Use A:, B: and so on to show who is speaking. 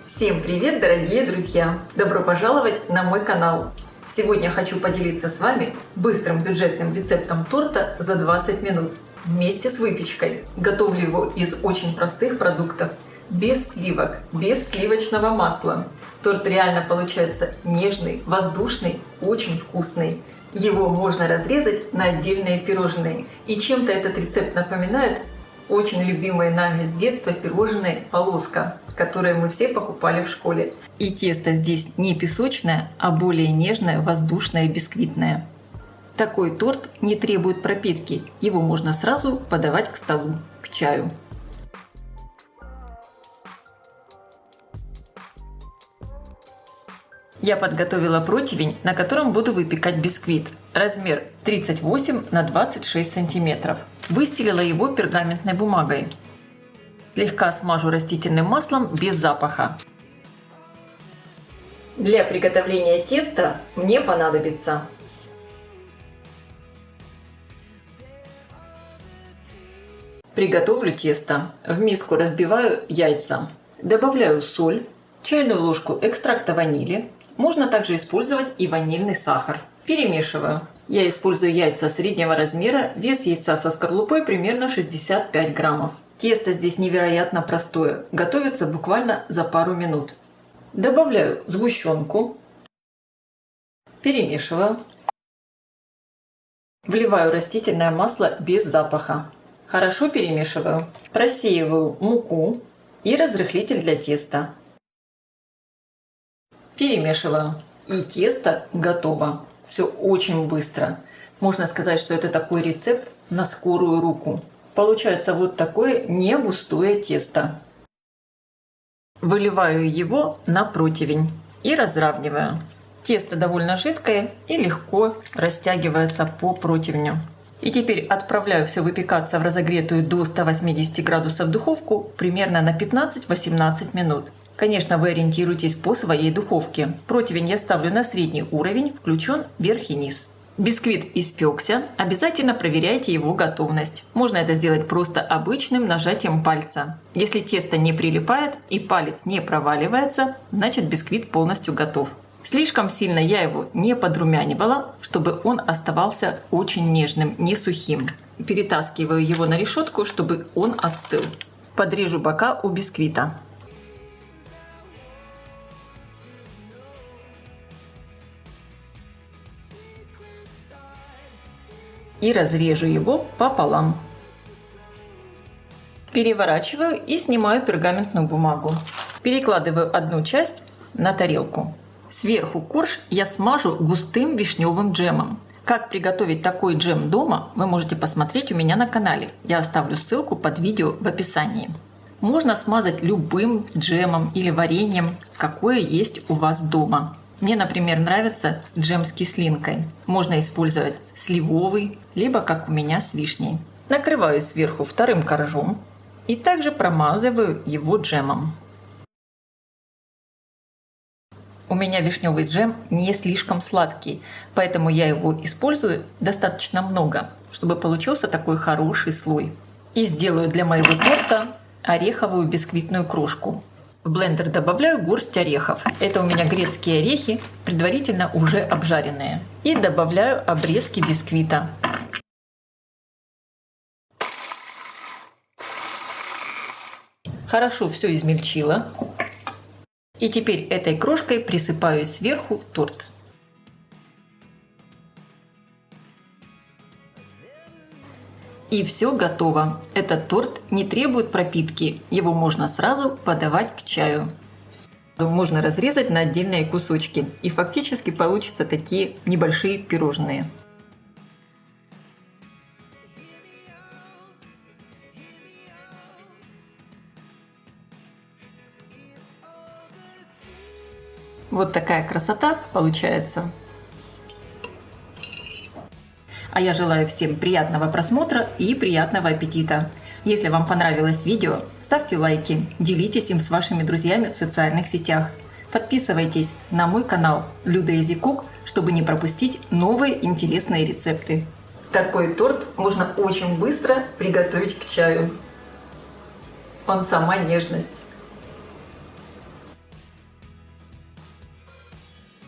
A: Всем привет, дорогие друзья! Добро пожаловать на мой канал! Сегодня хочу поделиться с вами быстрым бюджетным рецептом торта за 20 минут вместе с выпечкой. Готовлю его из очень простых продуктов, без сливок, без сливочного масла. Торт реально получается нежный, воздушный, очень вкусный. Его можно разрезать на отдельные пирожные. И чем-то этот рецепт напоминает очень любимые нами с детства пирожные полоска, которые мы все покупали в школе. И тесто здесь не песочное, а более нежное, воздушное, бисквитное. Такой торт не требует пропитки, его можно сразу подавать к столу, к чаю. Я подготовила противень, на котором буду выпекать бисквит. Размер 38 на 26 сантиметров. Выстелила его пергаментной бумагой. Слегка смажу растительным маслом без запаха. Для приготовления теста мне понадобится приготовлю тесто. В миску разбиваю яйца. Добавляю соль, чайную ложку экстракта ванили. Можно также использовать и ванильный сахар. Перемешиваю. Я использую яйца среднего размера, вес яйца со скорлупой примерно 65 граммов. Тесто здесь невероятно простое, готовится буквально за пару минут. Добавляю сгущенку, перемешиваю. Вливаю растительное масло без запаха. Хорошо перемешиваю. Просеиваю муку и разрыхлитель для теста. Перемешиваю. И тесто готово. Все очень быстро. Можно сказать, что это такой рецепт на скорую руку. Получается вот такое не густое тесто. Выливаю его на противень и разравниваю. Тесто довольно жидкое и легко растягивается по противню. И теперь отправляю все выпекаться в разогретую до 180 градусов духовку примерно на 15-18 минут. Конечно, вы ориентируйтесь по своей духовке. Противень я ставлю на средний уровень, включен верх и низ. Бисквит испекся, обязательно проверяйте его готовность. Можно это сделать просто обычным нажатием пальца. Если тесто не прилипает и палец не проваливается, значит бисквит полностью готов. Слишком сильно я его не подрумянивала, чтобы он оставался очень нежным, не сухим. Перетаскиваю его на решетку, чтобы он остыл. Подрежу бока у бисквита. И разрежу его пополам. Переворачиваю и снимаю пергаментную бумагу. Перекладываю одну часть на тарелку. Сверху корж я смажу густым вишневым джемом. Как приготовить такой джем дома, вы можете посмотреть у меня на канале. Я оставлю ссылку под видео в описании. Можно смазать любым джемом или вареньем, какое есть у вас дома. Мне, например, нравится джем с кислинкой. Можно использовать сливовый, либо как у меня с вишней. Накрываю сверху вторым коржом и также промазываю его джемом. У меня вишневый джем не слишком сладкий, поэтому я его использую достаточно много, чтобы получился такой хороший слой. И сделаю для моего торта ореховую бисквитную крошку. В блендер добавляю горсть орехов. Это у меня грецкие орехи, предварительно уже обжаренные. И добавляю обрезки бисквита. Хорошо все измельчила. И теперь этой крошкой присыпаю сверху торт. И все готово. Этот торт не требует пропитки. Его можно сразу подавать к чаю. Можно разрезать на отдельные кусочки. И фактически получатся такие небольшие пирожные. Вот такая красота получается. А я желаю всем приятного просмотра и приятного аппетита. Если вам понравилось видео, ставьте лайки, делитесь им с вашими друзьями в социальных сетях. Подписывайтесь на мой канал Люда Easy Cook, чтобы не пропустить новые интересные рецепты. Такой торт можно очень быстро приготовить к чаю. Он сама нежность.